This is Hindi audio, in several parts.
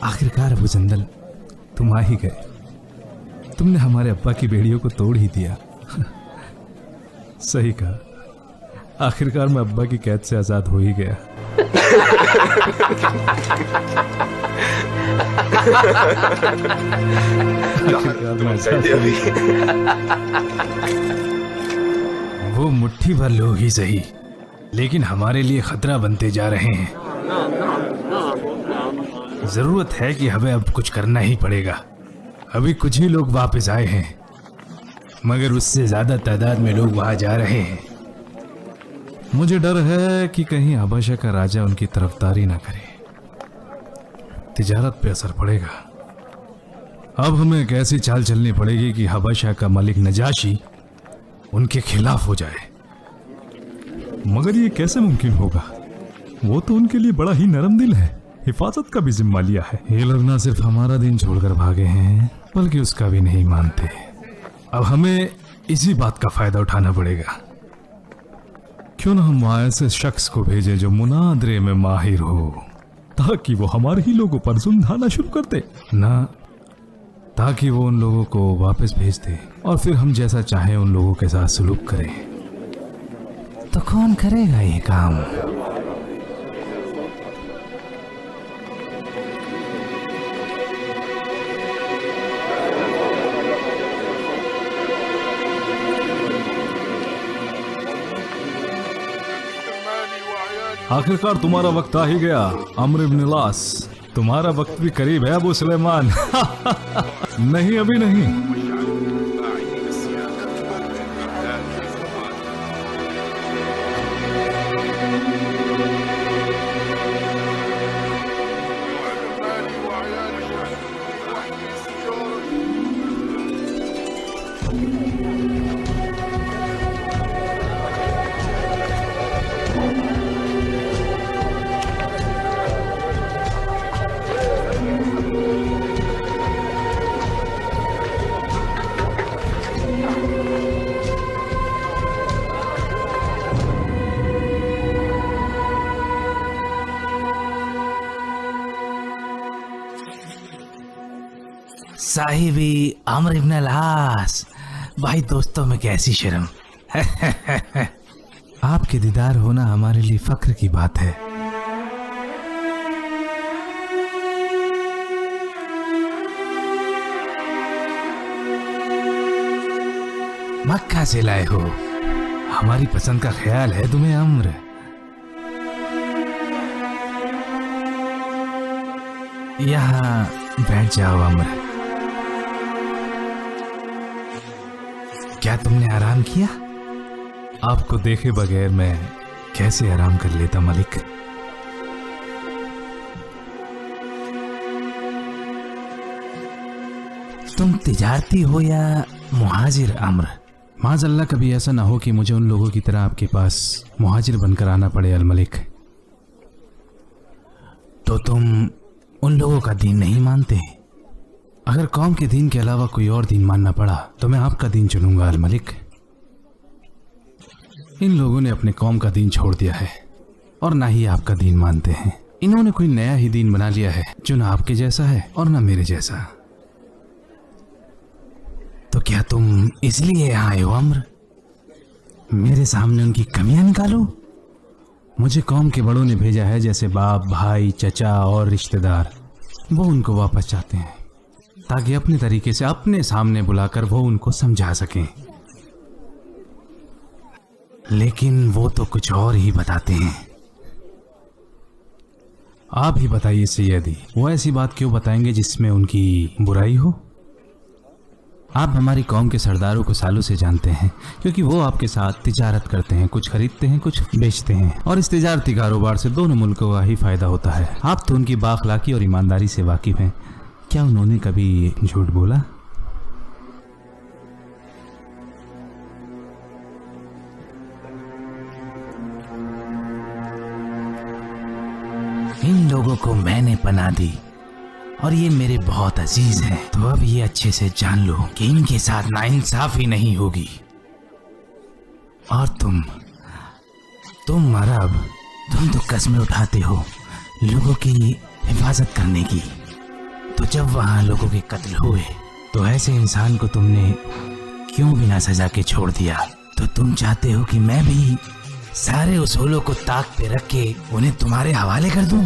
आखिरकार अबू जंदल, तुम आ ही गए। तुमने हमारे अब्बा की बेड़ियों को तोड़ ही दिया। सही कहा, आखिरकार मैं अब्बा की कैद से आजाद हो ही गया। आखिरकार मैं आजाद हो ही गया। वो मुट्ठी भर लोग ही सही, लेकिन हमारे लिए खतरा बनते जा रहे हैं। जरूरत है कि हमें अब कुछ करना ही पड़ेगा। अभी कुछ ही लोग वापस आए हैं, मगर उससे ज्यादा तादाद में लोग वहां जा रहे हैं। मुझे डर है कि कहीं हबशा का राजा उनकी तरफदारी ना करे, तिजारत पे असर पड़ेगा। अब हमें एक ऐसी चाल चलनी पड़ेगी कि हबशा का मलिक नजाशी उनके खिलाफ हो जाए। मगर ये कैसे मुमकिन होगा? वो तो उनके लिए बड़ा ही नरम दिल है, हिफाजत का भी जिम्मा लिया है। ये लोग ना सिर्फ हमारा दिन छोड़कर भागे हैं, बल्कि उसका भी नहीं मानते। अब हमें इसी बात का फायदा उठाना पड़ेगा। क्यों ना हम वहां ऐसे शख्स को भेजे जो मुनादरे में माहिर हो, ताकि वो हमारे ही लोगों पर जुल्म ढाना शुरू कर दे ना, ताकि वो उन लोगों को वापस भेज दे और फिर हम जैसा चाहे उन लोगों के साथ सलूक करें। तो कौन करेगा ये काम? आखिरकार तुम्हारा वक्त आ ही गया अम्र इब्न लास। तुम्हारा वक्त भी करीब है अबू सुलेमान। नहीं, अभी नहीं। साहिबी अम्र इब्न लास, भाई दोस्तों में कैसी शर्म। आपके दीदार होना हमारे लिए फख्र की बात है। मक्का से लाए हो, हमारी पसंद का ख्याल है तुम्हें अम्र। यहाँ बैठ जाओ अम्र। क्या तुमने आराम किया? आपको देखे बगैर मैं कैसे आराम कर लेता मलिक। तुम तिजारती हो या मुहाजिर अम्र? माज़अल्लाह कभी ऐसा ना हो कि मुझे उन लोगों की तरह आपके पास मुहाजिर बनकर आना पड़े अल मलिक। तो तुम उन लोगों का दीन नहीं मानते? अगर कौम के दीन के अलावा कोई और दीन मानना पड़ा तो मैं आपका दीन चुनूंगा अल मलिक। इन लोगों ने अपने कौम का दीन छोड़ दिया है और ना ही आपका दीन मानते हैं। इन्होंने कोई नया ही दीन बना लिया है जो ना आपके जैसा है और ना मेरे जैसा। तो क्या तुम इसलिए यहाँ आए हो अम्र? मेरे सामने उनकी कमियां निकालो? मुझे कौम के बड़ों ने भेजा है, जैसे बाप, भाई, चचा और रिश्तेदार। वो उनको वापस चाहते हैं ताकि अपने तरीके से अपने सामने बुलाकर वो उनको समझा सकें। लेकिन वो तो कुछ और ही बताते हैं। आप ही बताइए सैयदी, वो ऐसी बात क्यों बताएंगे जिसमें उनकी बुराई हो? आप हमारी कौम के सरदारों को सालों से जानते हैं, क्योंकि वो आपके साथ तिजारत करते हैं, कुछ खरीदते हैं, कुछ बेचते हैं, और इस तिजारती कारोबार से दोनों मुल्कों का ही फायदा होता है। आप तो उनकी बाखलाकी और ईमानदारी से वाकिफ हैं। क्या उन्होंने कभी झूठ बोला? इन लोगों को मैंने पनाह दी और ये मेरे बहुत अजीज हैं। तो अब ये अच्छे से जान लो कि इनके साथ नाइंसाफी नहीं होगी। और तुम अरब, तुम तो कस्में उठाते हो लोगों की हिफाजत करने की। तो जब वहां लोगों के कत्ल हुए तो ऐसे इंसान को तुमने क्यों बिना सजा के छोड़ दिया? तो तुम चाहते हो कि मैं भी सारे उसूलों को ताक पे रख के उन्हें तुम्हारे हवाले कर दूं?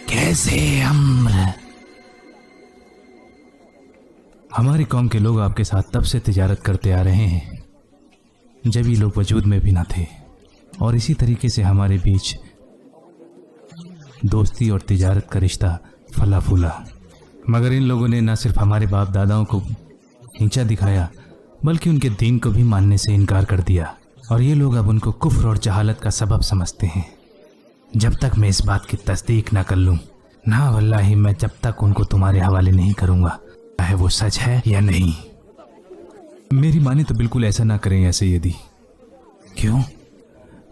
कैसे अम्र? हमारी कौम के लोग आपके साथ तब से तिजारत करते आ रहे हैं जब ये लोग वजूद में भी ना थे, और इसी तरीके से हमारे बीच दोस्ती और तिजारत का रिश्ता फला फूला। मगर इन लोगों ने न सिर्फ हमारे बाप दादाओं को नीचा दिखाया बल्कि उनके दीन को भी मानने से इनकार कर दिया, और ये लोग अब उनको कुफ्र और जहालत का सबब समझते हैं। जब तक मैं इस बात की तस्दीक ना कर लूं, ना वल्लाही मैं जब तक उनको तुम्हारे हवाले नहीं करूंगा, चाहे वो सच है या नहीं। मेरी माने तो बिल्कुल ऐसा ना करें ऐसे। यदि क्यों?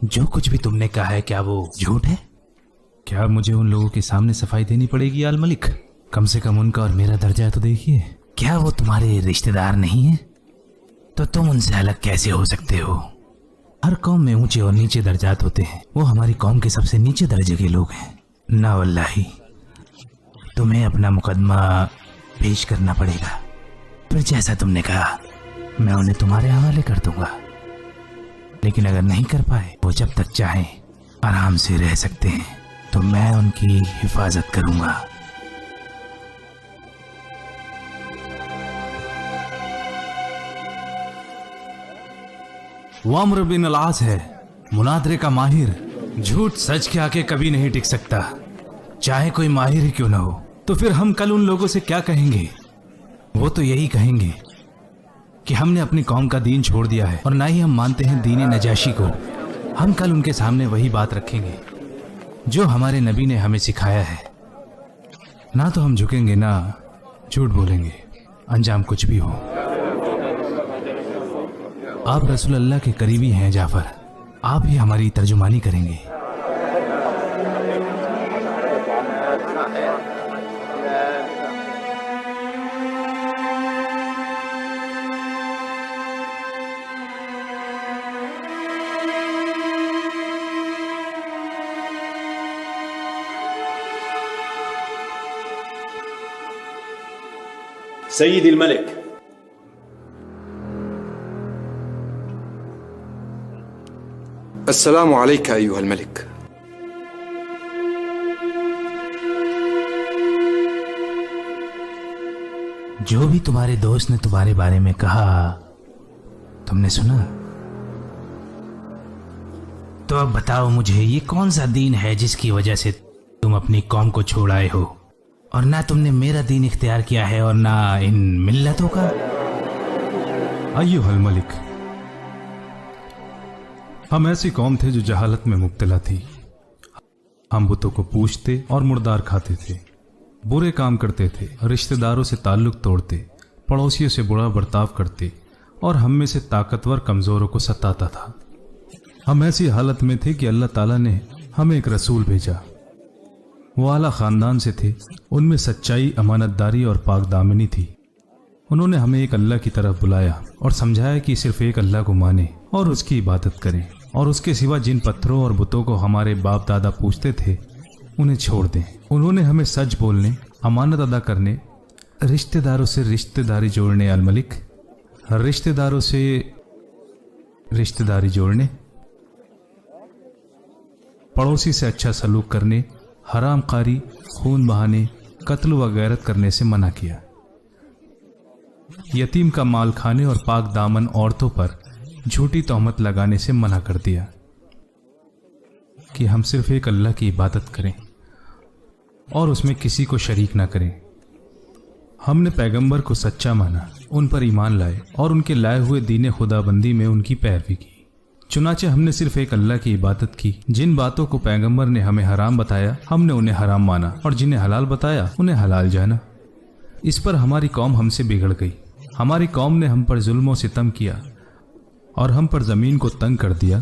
जो कुछ भी तुमने कहा है क्या वो झूठ है? क्या मुझे उन लोगों के सामने सफाई देनी पड़ेगी आल मलिक? कम से कम उनका और मेरा दर्जा तो देखिए। क्या वो तुम्हारे रिश्तेदार नहीं है? तो तुम उनसे अलग कैसे हो सकते हो? हर कौम में ऊंचे और नीचे दर्जात होते हैं, वो हमारी कौम के सबसे नीचे दर्जे के लोग हैं। ना वल्लाही, तुम्हें अपना मुकदमा पेश करना पड़ेगा। फिर जैसा तुमने कहा मैं उन्हें तुम्हारे हवाले कर दूंगा, लेकिन अगर नहीं कर पाए, वो जब तक चाहें आराम से रह सकते हैं, तो मैं उनकी हिफाजत करूंगा। वो अम्र बिन अल-आस है, मुनादरे का माहिर। झूठ सच के आके कभी नहीं टिक सकता, चाहे कोई माहिर ही क्यों ना हो। तो फिर हम कल उन लोगों से क्या कहेंगे? वो तो यही कहेंगे कि हमने अपनी कौम का दीन छोड़ दिया है और ना ही हम मानते हैं दीन नजाशी को। हम कल उनके सामने वही बात रखेंगे जो हमारे नबी ने हमें सिखाया है। ना तो हम झुकेंगे ना झूठ बोलेंगे, अंजाम कुछ भी हो। आप रसूल अल्लाह के करीबी हैं जाफर, आप ही हमारी तर्जुमानी करेंगे। सय्यद अल-मलिक, अस्सलामु अलैका अय्युहल मलिक। जो भी तुम्हारे दोस्त ने तुम्हारे बारे में कहा तुमने सुना? तो अब बताओ मुझे, ये कौन सा दीन है जिसकी वजह से तुम अपनी कौम को छोड़ आए हो? और ना तुमने मेरा दीन इख्तियार किया है और ना इन मिल्लतों का। अय्युहल मलिक, हम ऐसी कौम थे जो जहालत में मुब्तला थी। हम बुतों को पूजते और मुर्दार खाते थे, बुरे काम करते थे, रिश्तेदारों से ताल्लुक तोड़ते, पड़ोसियों से बुरा बर्ताव करते और हम में से ताकतवर कमज़ोरों को सताता था। हम ऐसी हालत में थे कि अल्लाह ताला ने हमें एक रसूल भेजा। वो आला ख़ानदान से थे, उनमें सच्चाई, अमानतदारी और पाकदामनी थी। उन्होंने हमें एक अल्लाह की तरफ बुलाया और समझाया कि सिर्फ एक अल्लाह को माने और उसकी इबादत करें, और उसके सिवा जिन पत्थरों और बुतों को हमारे बाप दादा पूजते थे उन्हें छोड़ दें। उन्होंने हमें सच बोलने, अमानत अदा करने, रिश्तेदारों से रिश्तेदारी जोड़ने, अल मलिक, रिश्तेदारों से रिश्तेदारी जोड़ने, पड़ोसी से अच्छा सलूक करने, हराम कारी, खून बहाने, कत्ल व गैरत करने से मना किया। यतीम का माल खाने और पाक दामन औरतों पर झूठी तोहमत लगाने से मना कर दिया कि हम सिर्फ एक अल्लाह की इबादत करें और उसमें किसी को शरीक ना करें। हमने पैगंबर को सच्चा माना, उन पर ईमान लाए और उनके लाए हुए दीन खुदाबंदी में उनकी पैरवी की। चुनाचे हमने सिर्फ एक अल्लाह की इबादत की। जिन बातों को पैगंबर ने हमें हराम बताया हमने उन्हें हराम माना, और जिन्हें हलाल बताया उन्हें हलाल जाना। इस पर हमारी कौम हमसे बिगड़ गई। हमारी कौम ने हम पर जुल्म और सितम किया और हम पर ज़मीन को तंग कर दिया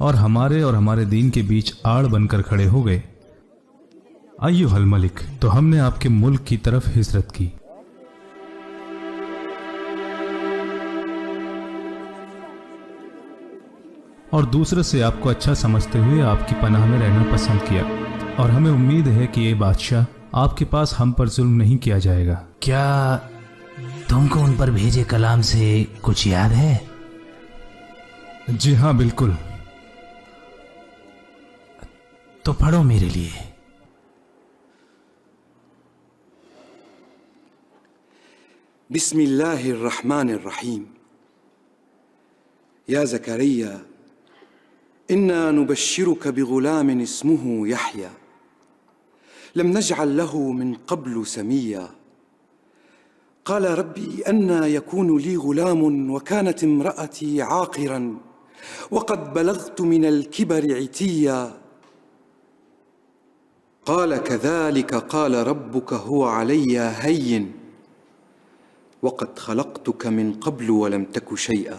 और हमारे दीन के बीच आड़ बनकर खड़े हो गए। अय्युहल मलिक, तो हमने आपके मुल्क की तरफ हिजरत की। और दूसरे से आपको अच्छा समझते हुए आपकी पनाह में रहना पसंद किया, और हमें उम्मीद है कि ये बादशाह आपके पास हम पर जुल्म नहीं किया जाएगा। क्या तुमको उन पर भेजे कलाम से कुछ याद है? जी हाँ, बिल्कुल। तो पढ़ो मेरे लिए। बिस्मिल्लाहिर्रहमानिर्रहीम। या ज़करिया इन्ना नुबश्शिरुक बिग़ुलामिन इस्मुहु यहया लम नजअल लहु मिन क़ब्लु समिया क़ाल रब्बी अन्ना यकूनु ली ग़ुलामुन वकानत इम्रअती आक़िरन वक़द बलग़तु मिनल किबरि इतिया क़ाल कज़ालिक क़ाल रब्बुक हुव अलय्या हय्यिन वक़द ख़लक़तुक मिन क़ब्लु वलम तक शैआ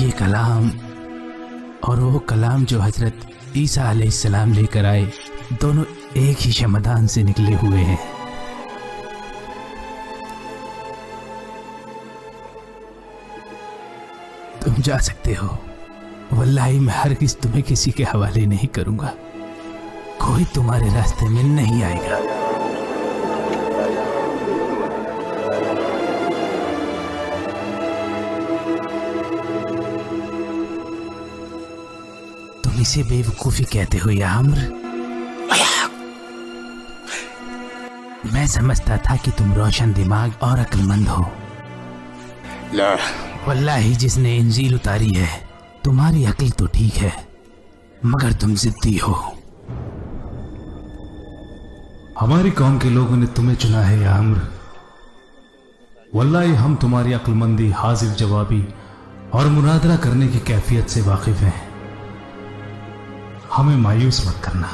ये कलाम और वो कलाम जो हजरत ईसा अलैहिस्सलाम लेकर आए, दोनों एक ही शमदान से निकले हुए हैं। तुम जा सकते हो। वल्लाही मैं हरगिज़ तुम्हें किसी के हवाले नहीं करूंगा। कोई तुम्हारे रास्ते में नहीं आएगा। इसे बेवकूफी कहते हो या अम्र? मैं समझता था कि तुम रोशन दिमाग और अक्लमंद हो। ला वल्लाही जिसने इंजील उतारी है, तुम्हारी अक्ल तो ठीक है मगर तुम जिद्दी हो। हमारी कौम के लोगों ने तुम्हें चुना है या अम्र। वल्लाही हम तुम्हारी अक्लमंदी, हाजिर जवाबी और मुनादरा करने की कैफियत से वाकिफ हैं। हमें मायूस मत करना।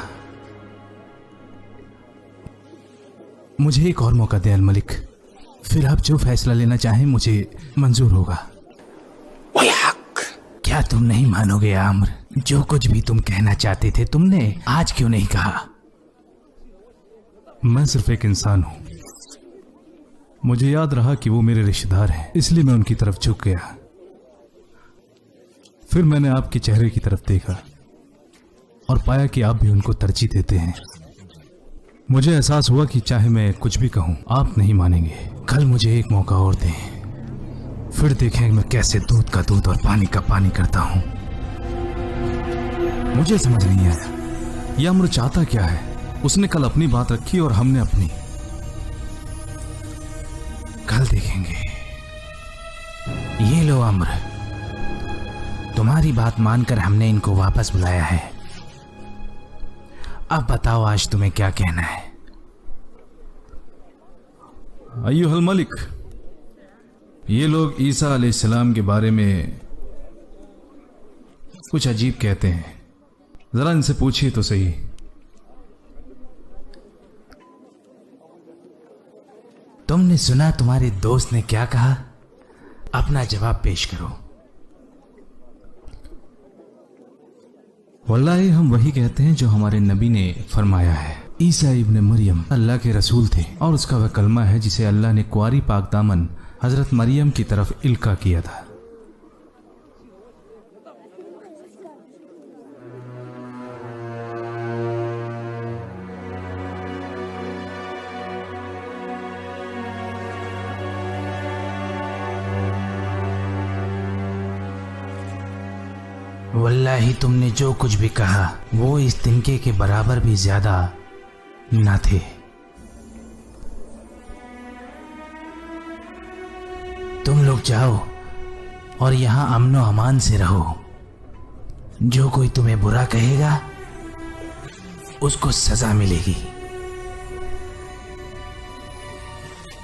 मुझे एक और मौका दे अल मलिक, फिर आप जो फैसला लेना चाहें मुझे मंजूर होगा। क्या तुम नहीं मानोगे आम्र? जो कुछ भी तुम कहना चाहते थे तुमने आज क्यों नहीं कहा? मैं सिर्फ एक इंसान हूं। मुझे याद रहा कि वो मेरे रिश्तेदार हैं, इसलिए मैं उनकी तरफ झुक गया। फिर मैंने आपके चेहरे की तरफ देखा और पाया कि आप भी उनको तरजीह देते हैं। मुझे एहसास हुआ कि चाहे मैं कुछ भी कहूं आप नहीं मानेंगे। कल मुझे एक मौका और दें, फिर देखें मैं कैसे दूध का दूध और पानी का पानी करता हूं। मुझे समझ नहीं आया यह अम्र चाहता क्या है। उसने कल अपनी बात रखी और हमने अपनी। कल देखेंगे। ये लो अम्र, तुम्हारी बात मानकर हमने इनको वापस बुलाया है। अब बताओ आज तुम्हें क्या कहना है? अय्युहल मलिक, ये लोग ईसा अलैहिस्सलाम के बारे में कुछ अजीब कहते हैं। जरा इनसे पूछिए तो सही। तुमने सुना तुम्हारे दोस्त ने क्या कहा? अपना जवाब पेश करो। वल्लाही हम वही कहते हैं जो हमारे नबी ने फरमाया है। ईसा इब्न मरियम अल्लाह के रसूल थे और उसका वह कलमा है जिसे अल्लाह ने कुंवारी पाक दामन हजरत मरियम की तरफ इल्का किया था। वल्लाही तुमने जो कुछ भी कहा वो इस तिनके के बराबर भी ज्यादा ना थे। तुम लोग जाओ और यहां अमनो अमान से रहो। जो कोई तुम्हें बुरा कहेगा उसको सजा मिलेगी।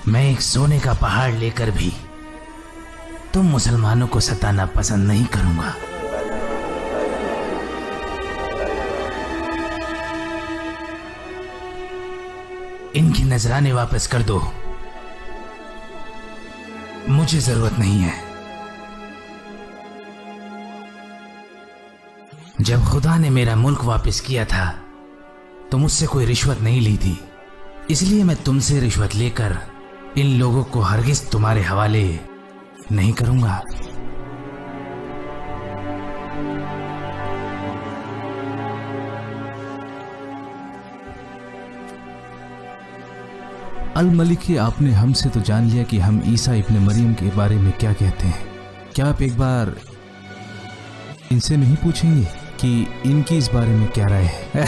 मैं एक सोने का पहाड़ लेकर भी तुम मुसलमानों को सताना पसंद नहीं करूंगा। इनकी नजराने वापस कर दो, मुझे जरूरत नहीं है। जब खुदा ने मेरा मुल्क वापस किया था तो मुझसे कोई रिश्वत नहीं ली थी, इसलिए मैं तुमसे रिश्वत लेकर इन लोगों को हरगिज तुम्हारे हवाले नहीं करूंगा। अल मलिकी, आपने हमसे तो जान लिया कि हम ईसा इब्ने मरियम के बारे में क्या कहते हैं। क्या आप एक बार इनसे नहीं पूछेंगे कि इनकी इस बारे में क्या राय है?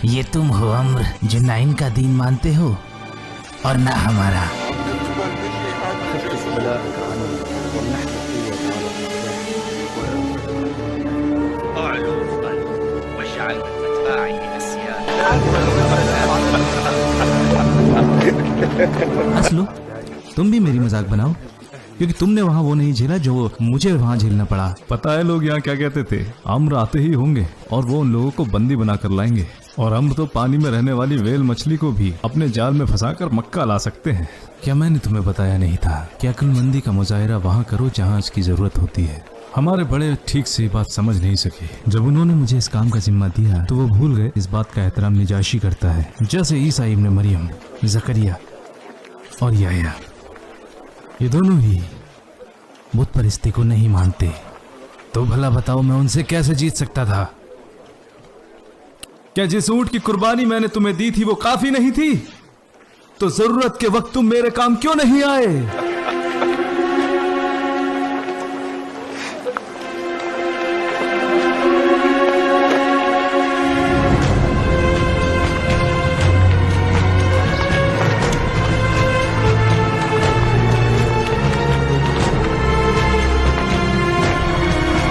ये तुम हो अम्र जो ना इनका दीन मानते हो और ना हमारा। हंस लो, तुम भी मेरी मजाक बनाओ, क्योंकि तुमने वहाँ वो नहीं झेला जो मुझे वहाँ झेलना पड़ा। पता है लोग यहाँ क्या कहते थे? अम्र आते ही होंगे और वो उन लोगों को बंदी बना कर लाएंगे, और अम्र तो पानी में रहने वाली वेल मछली को भी अपने जाल में फंसाकर मक्का ला सकते हैं। क्या मैंने तुम्हें बताया नहीं था कि अक्लमंदी का मुजाहिरा वहाँ करो जहाँ इसकी जरूरत होती है। हमारे बड़े ठीक से बात समझ नहीं सके। जब उन्होंने मुझे इस काम का जिम्मा दिया तो वो भूल गए इस बात का एहतराम निजाशी करता है, जैसे ईसा इब्ने मरियम, जकरिया और याह्या, ये दोनों ही बुत परस्ती को नहीं मानते। तो भला बताओ मैं उनसे कैसे जीत सकता था? क्या जिस ऊंट की कुर्बानी मैंने तुम्हें दी थी वो काफी नहीं थी? तो जरूरत के वक्त तुम मेरे काम क्यों नहीं आए?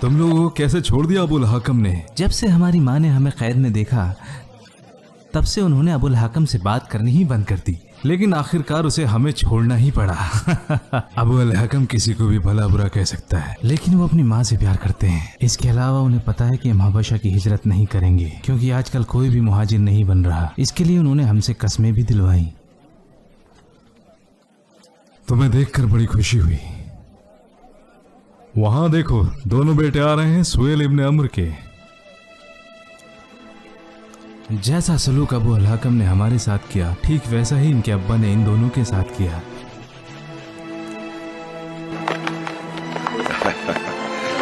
तुम लोगों को कैसे छोड़ दिया अबुल हाकम ने? जब से हमारी माँ ने हमें कैद में देखा तब से उन्होंने अबुल हाकम से बात करनी ही बंद कर दी। लेकिन आखिरकार उसे हमें छोड़ना ही पड़ा। अबुल हाकम किसी को भी भला बुरा कह सकता है, लेकिन वो अपनी माँ से प्यार करते हैं। इसके अलावा उन्हें पता है कि हम हबशा की हिजरत नहीं करेंगे, क्योंकि आजकल कोई भी मुहाजिर नहीं बन रहा। इसके लिए उन्होंने हमसे कस्में भी दिलवाई। तुम्हें देखकर बड़ी खुशी हुई। वहां देखो, दोनों बेटे आ रहे हैं सुहेल इब्ने अम्र के। जैसा सलूक अबू अल हाकम ने हमारे साथ किया, ठीक वैसा ही इनके अब्बा ने इन दोनों के साथ किया।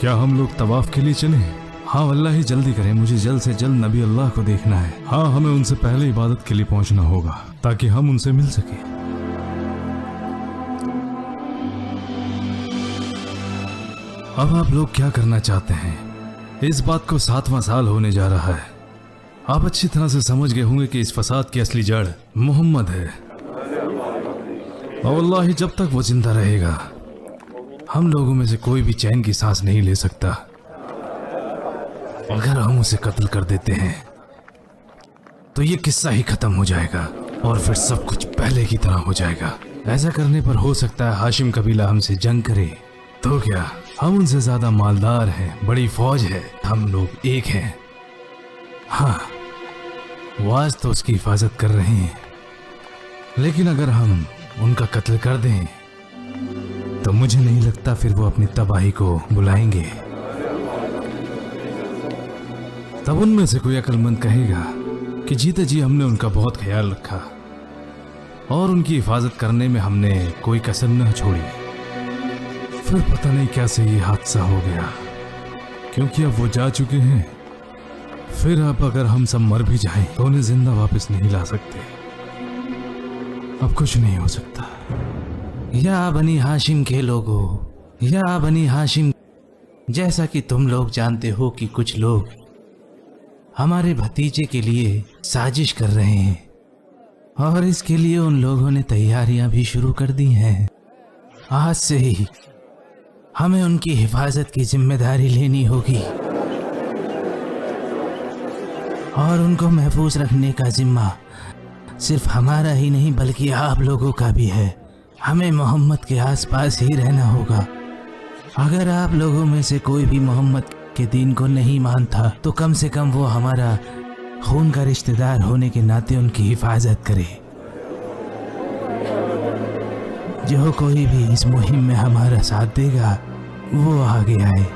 क्या हम लोग तवाफ के लिए चले? हाँ वल्लाही जल्दी करें, मुझे जल्द से जल्द नबी अल्लाह को देखना है। हाँ, हमें उनसे पहले इबादत के लिए पहुंचना होगा ताकि हम उनसे मिल सके। अब आप लोग क्या करना चाहते हैं? इस बात को 7वां साल होने जा रहा है। आप अच्छी तरह से समझ गए होंगे कि इस फसाद की असली जड़ मोहम्मद है, और वल्लाही जब तक वो जिंदा रहेगा हम लोगों में से कोई भी चैन की सांस नहीं ले सकता। अगर हम उसे कत्ल कर देते हैं तो ये किस्सा ही खत्म हो जाएगा और फिर सब कुछ पहले की तरह हो जाएगा। ऐसा करने पर हो सकता है हाशिम कबीला हमसे जंग करे, तो क्या हम उनसे ज्यादा मालदार हैं, बड़ी फौज है, हम लोग एक हैं। हाँ, वो आज तो उसकी हिफाजत कर रहे हैं, लेकिन अगर हम उनका कत्ल कर दें तो मुझे नहीं लगता फिर वो अपनी तबाही को बुलाएंगे। तब उनमें से कोई अक्लमंद कहेगा कि जीते जी हमने उनका बहुत ख्याल रखा और उनकी हिफाजत करने में हमने कोई कसर न छोड़ी। फिर पता नहीं कैसे ये हादसा हो गया। क्योंकि अब वो जा चुके हैं। फिर अब अगर हम सब मर भी जाएं तो उन्हें जिंदा वापस नहीं ला सकते। अब कुछ नहीं हो सकता। या बनी हाशिम के लोगों, या बनी हाशिम, जैसा कि तुम लोग जानते हो कि कुछ लोग हमारे भतीजे के लिए साजिश कर रहे हैं और इसके लिए उन लोगों ने तैयारियां भी शुरू कर दी हैं। आज से ही हमें उनकी हिफाजत की जिम्मेदारी लेनी होगी और उनको महफूज रखने का जिम्मा सिर्फ हमारा ही नहीं बल्कि आप लोगों का भी है। हमें मोहम्मद के आसपास ही रहना होगा। अगर आप लोगों में से कोई भी मोहम्मद के दीन को नहीं मानता तो कम से कम वो हमारा खून का रिश्तेदार होने के नाते उनकी हिफाजत करे। जो कोई भी इस मुहिम में हमारा साथ देगा वो आगे आए।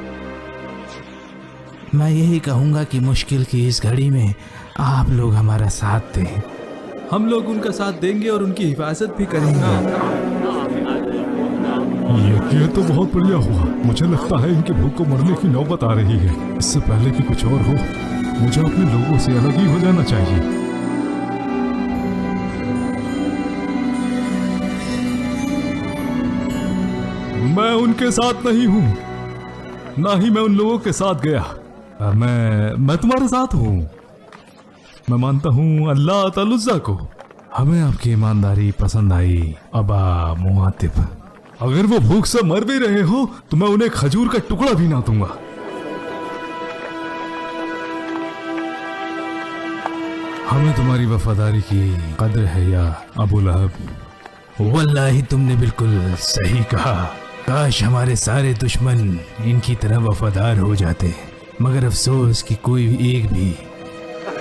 मैं यही कहूँगा कि मुश्किल की इस घड़ी में आप लोग हमारा साथ दें। हम लोग उनका साथ देंगे और उनकी हिफाजत भी करेंगे। ये तो बहुत बढ़िया हुआ। मुझे लगता है इनकी भूख को मरने की नौबत आ रही है। इससे पहले कि कुछ और हो, मुझे अपने लोगों से अलग ही हो जाना चाहिए। मैं उनके साथ नहीं हूं, ना ही मैं उन लोगों के साथ गया। मैं तुम्हारे साथ हूं। मैं मानता हूं अल्लाह तआला को। हमें आपकी ईमानदारी पसंद आई अबा मुआतिब। अगर वो भूख से मर भी रहे हो तो मैं उन्हें खजूर का टुकड़ा भी ना दूंगा। हमें तुम्हारी वफादारी की कदर है या अबू लहब। वल्लाही तुमने बिल्कुल सही कहा। काश हमारे सारे दुश्मन इनकी तरह वफादार हो जाते, मगर अफसोस कि कोई एक भी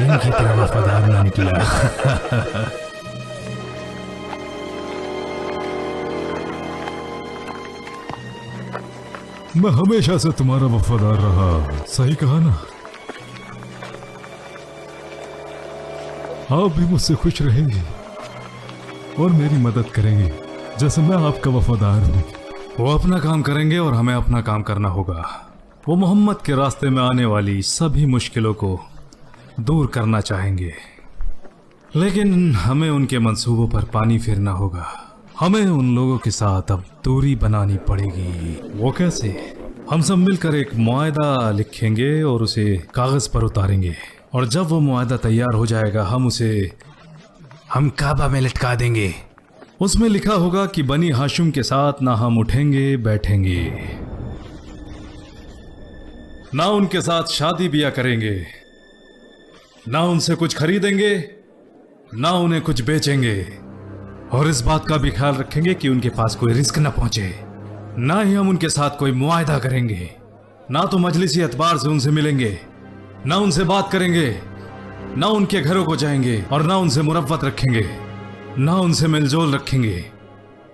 इनकी तरह वफादार ना निकला। मैं हमेशा से तुम्हारा वफादार रहा। सही कहा ना? आप भी मुझसे खुश रहेंगे और मेरी मदद करेंगे जैसे मैं आपका वफादार हूँ। वो अपना काम करेंगे और हमें अपना काम करना होगा। वो मोहम्मद के रास्ते में आने वाली सभी मुश्किलों को दूर करना चाहेंगे, लेकिन हमें उनके मंसूबों पर पानी फेरना होगा। हमें उन लोगों के साथ अब दूरी बनानी पड़ेगी। वो कैसे? हम सब मिलकर एक मुआहदा लिखेंगे और उसे कागज पर उतारेंगे, और जब वो मुआहदा तैयार हो जाएगा हम काबा में लटका देंगे। उसमें लिखा होगा कि बनी हाशिम के साथ ना हम उठेंगे बैठेंगे, ना उनके साथ शादी ब्याह करेंगे, ना उनसे कुछ खरीदेंगे, ना उन्हें कुछ बेचेंगे, और इस बात का भी ख्याल रखेंगे कि उनके पास कोई रिस्क न पहुंचे। ना ही हम उनके साथ कोई मुआहदा करेंगे, ना तो मजलिसी एतबार से उनसे मिलेंगे, ना उनसे बात करेंगे, ना उनके घरों को जाएंगे, और ना उनसे मुरव्वत रखेंगे, ना उनसे मेलजोल रखेंगे,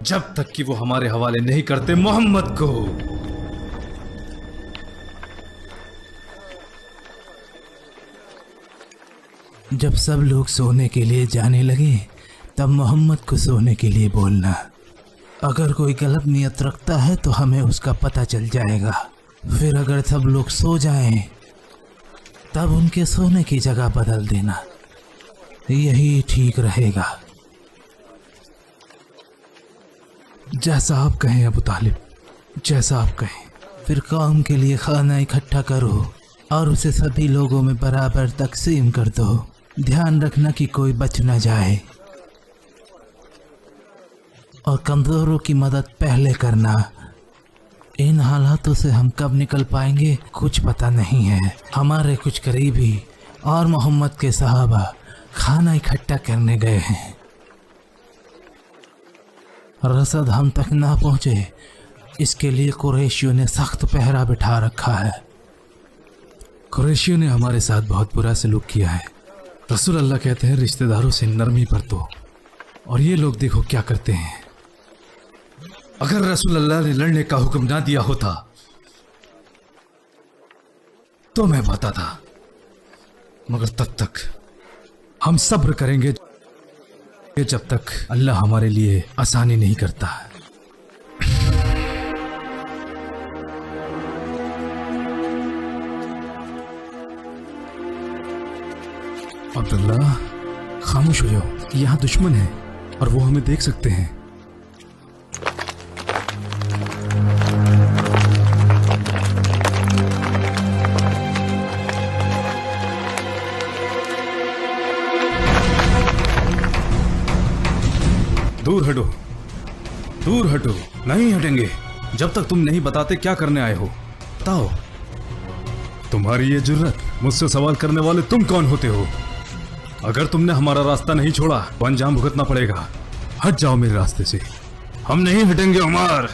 जब तक कि वो हमारे हवाले नहीं करते मोहम्मद को। जब सब लोग सोने के लिए जाने लगे तब मोहम्मद को सोने के लिए बोलना। अगर कोई गलत नियत रखता है तो हमें उसका पता चल जाएगा। फिर अगर सब लोग सो जाएं तब उनके सोने की जगह बदल देना, यही ठीक रहेगा। जैसा आप कहें अबू तालिब, जैसा आप कहें। फिर काम के लिए खाना इकट्ठा करो और उसे सभी लोगों में बराबर तकसीम कर दो। ध्यान रखना कि कोई बच न जाए, और कमजोरों की मदद पहले करना। इन हालातों से हम कब निकल पाएंगे कुछ पता नहीं है। हमारे कुछ करीबी और मोहम्मद के सहाबा खाना इकट्ठा करने गए हैं। रसद हम तक ना पहुंचे इसके लिए कुरैशियों ने सख्त पहरा बिठा रखा है। कुरैशियों ने हमारे साथ बहुत बुरा सलूक किया है। रसूल अल्लाह कहते हैं रिश्तेदारों से नरमी बरतो, और ये लोग देखो क्या करते हैं। अगर रसूल अल्लाह ने लड़ने का हुक्म ना दिया होता तो मैं बताता, मगर तब तक हम सब्र करेंगे जब तक अल्लाह हमारे लिए आसानी नहीं करता। अब्दुल्ला, खामोश हो जाओ, यहाँ दुश्मन है और वो हमें देख सकते हैं। दूर हटो, दूर हटो। नहीं हटेंगे जब तक तुम नहीं बताते क्या करने आए हो। बताओ, तुम्हारी ये जुर्रत, मुझसे सवाल करने वाले तुम कौन होते हो? अगर तुमने हमारा रास्ता नहीं छोड़ा तो अंजाम भुगतना पड़ेगा। हट जाओ मेरे रास्ते से। हम नहीं हटेंगे उमर।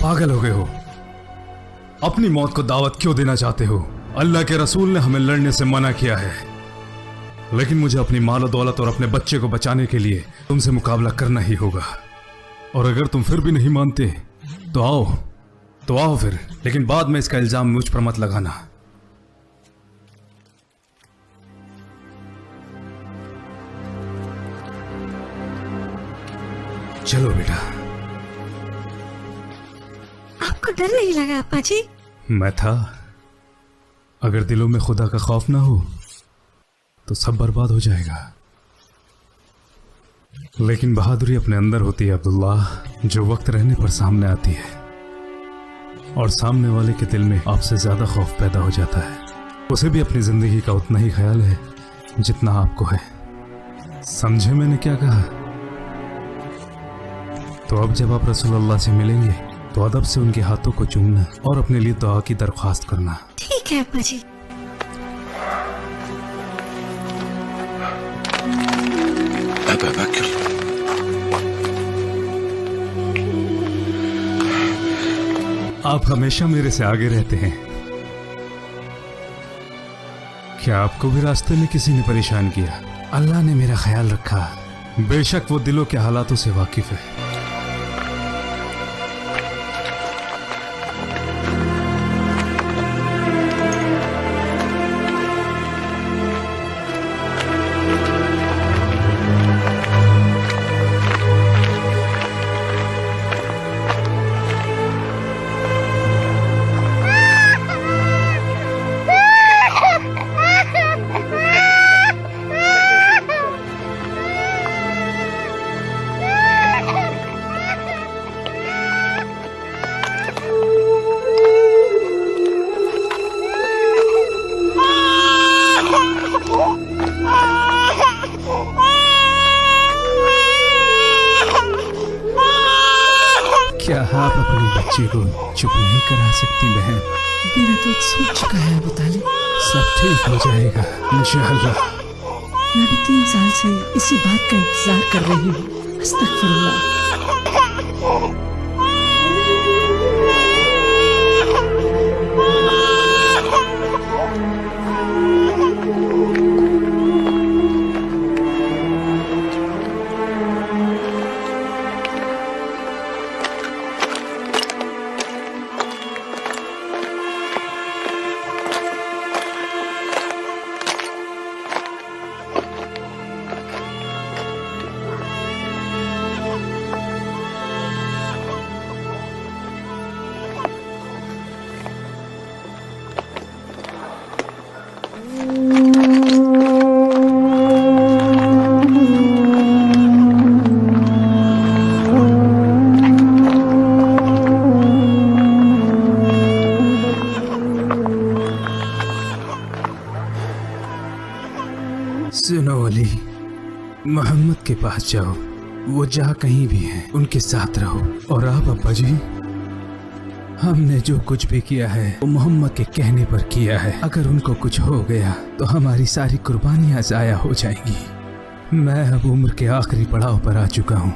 पागल हो गए हो? अपनी मौत को दावत क्यों देना चाहते हो? अल्लाह के रसूल ने हमें लड़ने से मना किया है, लेकिन मुझे अपनी माल और दौलत और अपने बच्चे को बचाने के लिए तुमसे मुकाबला करना ही होगा। और अगर तुम फिर भी नहीं मानते तो आओ फिर, लेकिन बाद में इसका इल्जाम मुझ पर मत लगाना। चलो बेटा। आपको डर नहीं लगा अप्पा जी? मैं था। अगर दिलों में खुदा का खौफ ना हो तो सब बर्बाद हो जाएगा। लेकिन बहादुरी अपने अंदर होती है अब्दुल्ला, जो वक्त रहने पर सामने आती है, और सामने वाले के दिल में आपसे ज्यादा खौफ पैदा हो जाता है। उसे भी अपनी जिंदगी का उतना ही ख्याल है जितना आपको है। समझे मैंने क्या कहा? तो अब जब आप रसूलुल्लाह से मिलेंगे तो अदब से उनके हाथों को चूमना और अपने लिए दुआ की दरख्वास्त करना। ठीक है अप्पा जी। अबा बकर, आप हमेशा मेरे से आगे रहते हैं। क्या आपको भी रास्ते में किसी ने परेशान किया? अल्लाह ने मेरा ख्याल रखा। बेशक वो दिलों के हालातों से वाकिफ है। क्या आप अपने बच्चे को चुप नहीं करा सकती बहन? मेरा दूध सूख चुका है अबू तालिब। सब ठीक हो जाएगा इंशाअल्लाह। मैं भी 3 साल से इसी बात का इंतजार कर रही हूँ। अस्तगफिरुल्लाह। सुनो अली, मोहम्मद के पास जाओ। वो जहाँ कहीं भी हैं उनके साथ रहो। और आप अब्बा जी? हमने जो कुछ भी किया है वो मोहम्मद के कहने पर किया है। अगर उनको कुछ हो गया तो हमारी सारी कुर्बानियां जाया हो जाएंगी। मैं अब उम्र के आखिरी पड़ाव पर आ चुका हूँ।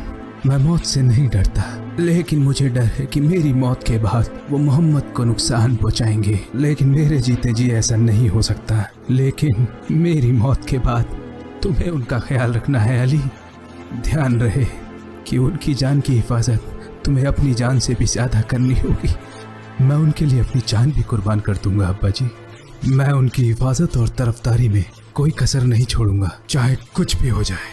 मैं मौत से नहीं डरता, लेकिन मुझे डर है कि मेरी मौत के बाद वो मोहम्मद को नुकसान पहुँचाएंगे। लेकिन मेरे जीते जी ऐसा नहीं हो सकता। लेकिन मेरी मौत के बाद तुम्हें उनका ख्याल रखना है अली। ध्यान रहे कि उनकी जान की हिफाजत तुम्हें अपनी जान से भी ज्यादा करनी होगी। मैं उनके लिए अपनी जान भी कुर्बान कर दूंगा अब्बा जी। मैं उनकी हिफाजत और तरफदारी में कोई कसर नहीं छोड़ूंगा, चाहे कुछ भी हो जाए।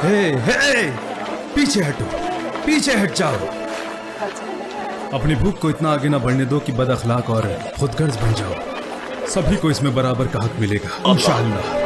हे, पीछे हटो, पीछे हट जाओ। अपनी भूख को इतना आगे ना बढ़ने दो कि बद अखलाक और खुदगर्ज बन जाओ। सभी को इसमें बराबर का हक मिलेगा इंशाअल्लाह।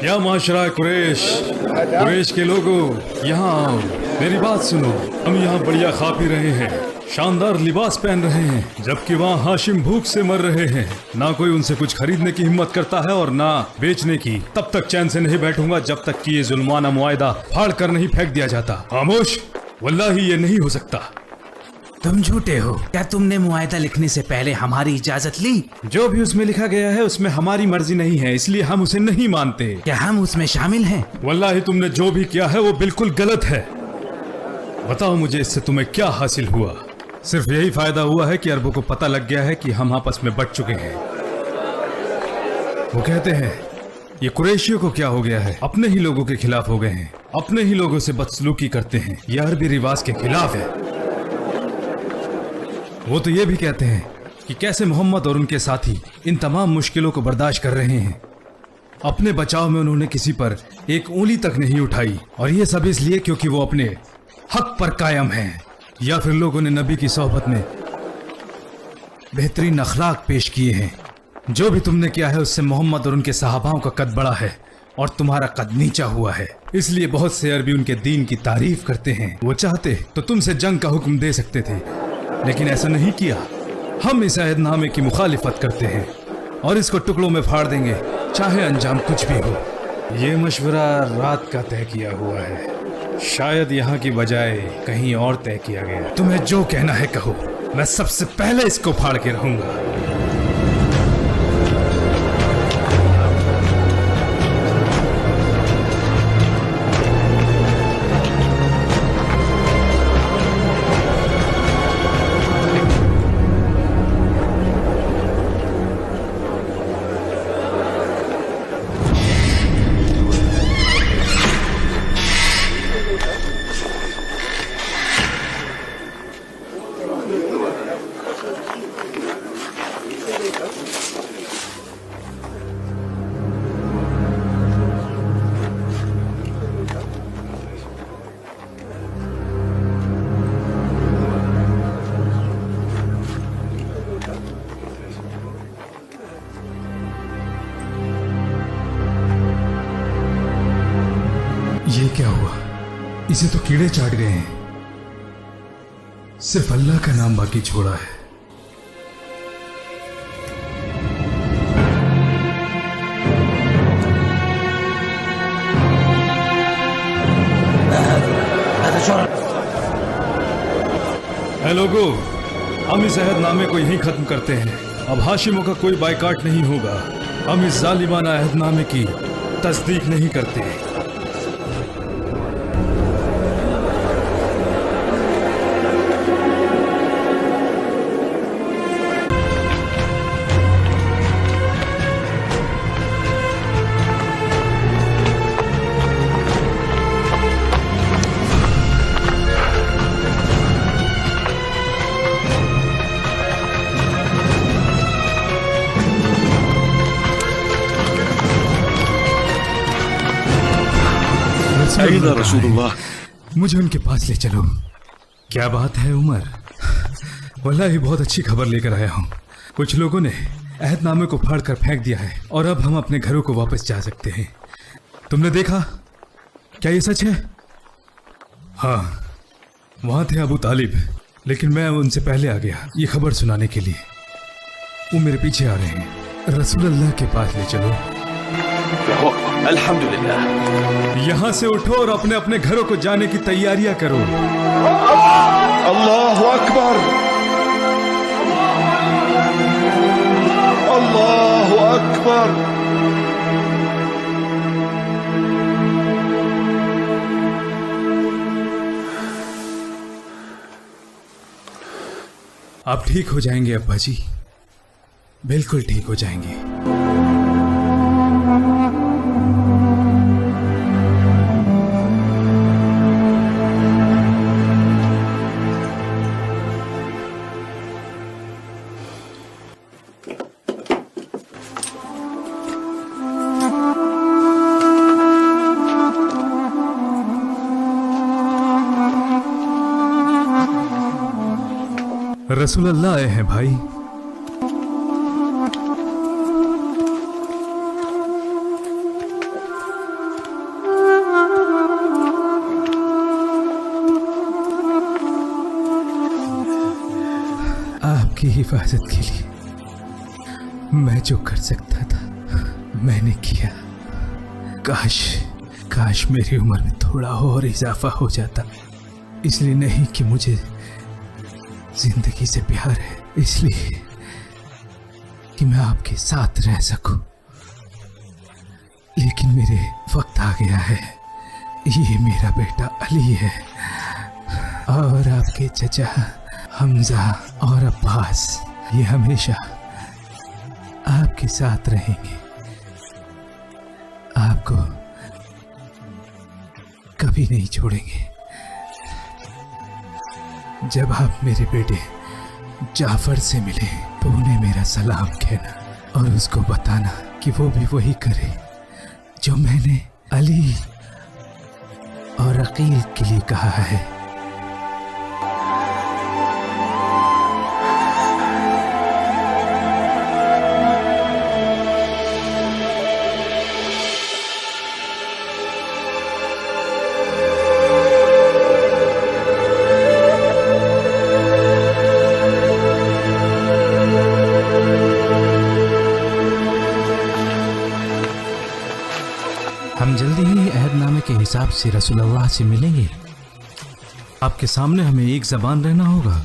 या माशरा कुरैश के लोगों, यहाँ आओ, मेरी बात सुनो। हम यहाँ बढ़िया खा पी रहे हैं, शानदार लिबास पहन रहे हैं, जबकि वहाँ हाशिम भूख से मर रहे हैं। ना कोई उनसे कुछ खरीदने की हिम्मत करता है और ना बेचने की। तब तक चैन से नहीं बैठूंगा जब तक कि ये जुल्माना मुआयदा फाड़ कर नहीं फेंक दिया जाता। खामोश, वल्लाही ये नहीं हो सकता। तुम झूठे हो। क्या तुमने मुआयदा लिखने से पहले हमारी इजाजत ली? जो भी उसमें लिखा गया है उसमें हमारी मर्जी नहीं है, इसलिए हम उसे नहीं मानते। क्या हम उसमें शामिल हैं? वल्लाही तुमने जो भी किया है वो बिल्कुल गलत है। बताओ मुझे, इससे तुम्हें क्या हासिल हुआ? सिर्फ यही फायदा हुआ है कि अरबों को पता लग गया है कि हम आपस में बट चुके हैं। वो कहते हैं ये कुरैशियों को क्या हो गया है, अपने ही लोगों के खिलाफ हो गए हैं, अपने ही लोगों से बदसलूकी करते हैं, ये अरबी रिवाज के खिलाफ है। वो तो ये भी कहते हैं कि कैसे मोहम्मद और उनके साथी इन तमाम मुश्किलों को बर्दाश्त कर रहे हैं। अपने बचाव में उन्होंने किसी पर एक उंगली तक नहीं उठाई, और ये सब इसलिए क्योंकि वो अपने हक पर कायम हैं। या फिर लोगों ने नबी की सोहबत में बेहतरीन अखलाक पेश किए हैं। जो भी तुमने किया है उससे मोहम्मद और उनके सहाबाओं का कद बड़ा है और तुम्हारा कद नीचा हुआ है। इसलिए बहुत से अरबी उनके दीन की तारीफ करते हैं। वो चाहते तो तुमसे जंग का हुक्म दे सकते थे, लेकिन ऐसा नहीं किया। हम इस अहदनामे की मुखालिफत करते हैं और इसको टुकड़ों में फाड़ देंगे, चाहे अंजाम कुछ भी हो। ये मशवरा रात का तय किया हुआ है, शायद यहाँ की बजाय कहीं और तय किया गया। तुम्हें जो कहना है कहो, मैं सबसे पहले इसको फाड़ के रहूंगा। ये क्या हुआ? इसे तो कीड़े चाट गए हैं। सिर्फ अल्लाह का नाम बाकी छोड़ा है। है लोगों, हम इस अहदनामे को यहीं खत्म करते हैं। अब हाशिमों का कोई बायकाट नहीं होगा। हम इस जालिमाना अहदनामे की तस्दीक नहीं करते। रसूलुल्लाह, मुझे उनके पास ले चलो। क्या बात है उमर, वल्लाही बहुत अच्छी खबर लेकर आया हूँ। कुछ लोगों ने अहदनामे को फाड़ कर फेंक दिया है और अब हम अपने घरों को वापस जा सकते हैं। तुमने देखा? क्या ये सच है? हाँ, वहाँ थे अबू तालिब, लेकिन मैं उनसे पहले आ गया ये खबर सुनाने के लिए। वो मेरे पीछे आ रहे हैं। रसूलुल्लाह के पास ले चलो। अल्हम्दुलिल्लाह। यहाँ से उठो और अपने अपने घरों को जाने की तैयारियां करो। अल्लाहु अकबर, अल्लाहु अकबर। आप ठीक हो जाएंगे अब्बा जी, बिल्कुल ठीक हो जाएंगे। रसूलुल्लाह आए हैं भाई। आपकी हिफाजत के लिए मैं जो कर सकता था मैंने किया। काश मेरी उम्र में थोड़ा और इजाफा हो जाता। इसलिए नहीं कि मुझे जिंदगी से प्यार है, इसलिए कि मैं आपके साथ रह सकूं। लेकिन मेरे वक्त आ गया है। ये मेरा बेटा अली है और आपके चचा हमजा और अब्बास, ये हमेशा आपके साथ रहेंगे। आपको कभी नहीं छोड़ेंगे। जब आप मेरे बेटे जाफर से मिले तो उन्हें मेरा सलाम कहना और उसको बताना कि वो भी वही करे जो मैंने अली और अकील के लिए कहा है। हम जल्दी ही अहदनामे के हिसाब से रसूलुल्लाह से मिलेंगे। आपके सामने हमें एक ज़बान रहना होगा।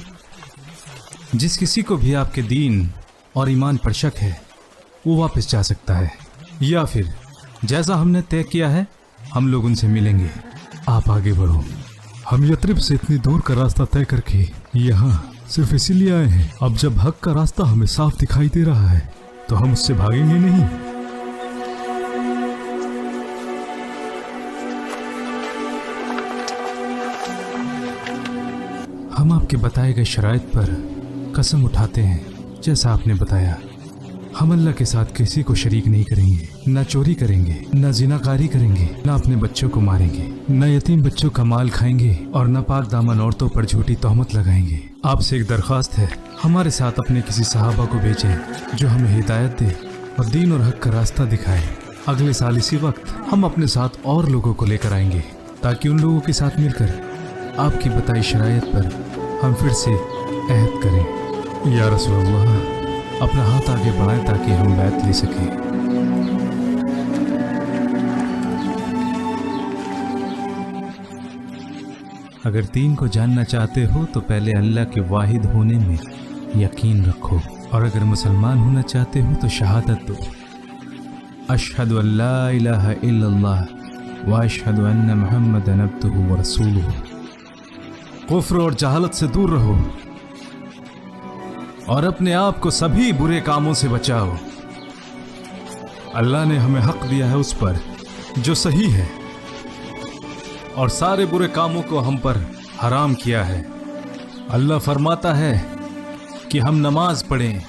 जिस किसी को भी आपके दीन और ईमान पर शक है वो वापस जा सकता है, या फिर जैसा हमने तय किया है हम लोग उनसे मिलेंगे। आप आगे बढ़ो। हम यथरिब से इतनी दूर का रास्ता तय करके यहाँ सिर्फ इसीलिए आए हैं। अब जब हक का रास्ता हमें साफ दिखाई दे रहा है तो हम उससे भागेंगे नहीं। हम आपके बताए गए शराइत पर कसम उठाते हैं, जैसा आपने बताया हम अल्लाह के साथ किसी को शरीक नहीं करेंगे, न चोरी करेंगे, न जिनाकारी करेंगे, न अपने बच्चों को मारेंगे, न यतीम बच्चों का माल खाएंगे और न पाक दामन औरतों पर झूठी तोहमत लगाएंगे। आपसे एक दरख्वास्त है, हमारे साथ अपने किसी सहाबा को भेजें जो हमें हिदायत दे और दीन और हक का रास्ता दिखाए। अगले साल इसी वक्त हम अपने साथ और लोगों को लेकर आएंगे ताकि उन लोगों के साथ मिलकर आपकी बताई शरायत पर हम फिर से अहद करें। या रसूलुल्लाह, अपना हाथ आगे बढ़ाएं ताकि हम बैत ले सकें। अगर दीन को जानना चाहते हो तो पहले अल्लाह के वाहिद होने में यकीन रखो, और अगर मुसलमान होना चाहते हो तो शहादत दो, अशहदु अल्ला इलाहा इल्लल्लाह व अशहदु अन्ना मुहम्मदन अब्दुहु व रसूलुहु। कुफ्र और जहालत से दूर रहो और अपने आप को सभी बुरे कामों से बचाओ। अल्लाह ने हमें हक दिया है उस पर जो सही है और सारे बुरे कामों को हम पर हराम किया है। अल्लाह फरमाता है कि हम नमाज पढ़ें,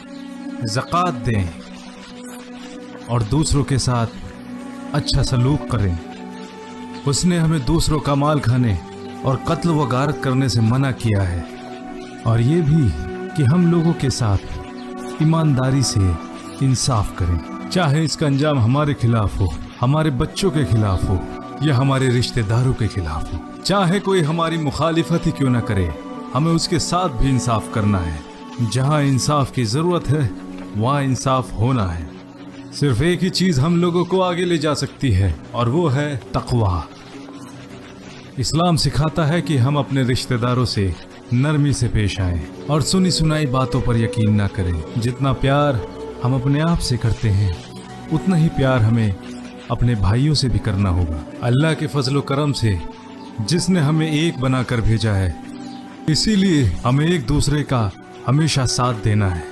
ज़कात दें और दूसरों के साथ अच्छा सलूक करें। उसने हमें दूसरों का माल खाने और कत्ल व गारत करने से मना किया है, और ये भी कि हम लोगों के साथ ईमानदारी से इंसाफ करें, चाहे इसका अंजाम हमारे खिलाफ हो, हमारे बच्चों के खिलाफ हो या हमारे रिश्तेदारों के खिलाफ हो। चाहे कोई हमारी मुखालिफत ही क्यों ना करे, हमें उसके साथ भी इंसाफ करना है। जहाँ इंसाफ की ज़रूरत है वहाँ इंसाफ होना है। सिर्फ एक ही चीज़ हम लोगों को आगे ले जा सकती है और वो है तक़वा। इस्लाम सिखाता है कि हम अपने रिश्तेदारों से नरमी से पेश आएं और सुनी सुनाई बातों पर यकीन ना करें। जितना प्यार हम अपने आप से करते हैं उतना ही प्यार हमें अपने भाइयों से भी करना होगा। अल्लाह के फजलो करम से जिसने हमें एक बनाकर भेजा है, इसीलिए हमें एक दूसरे का हमेशा साथ देना है।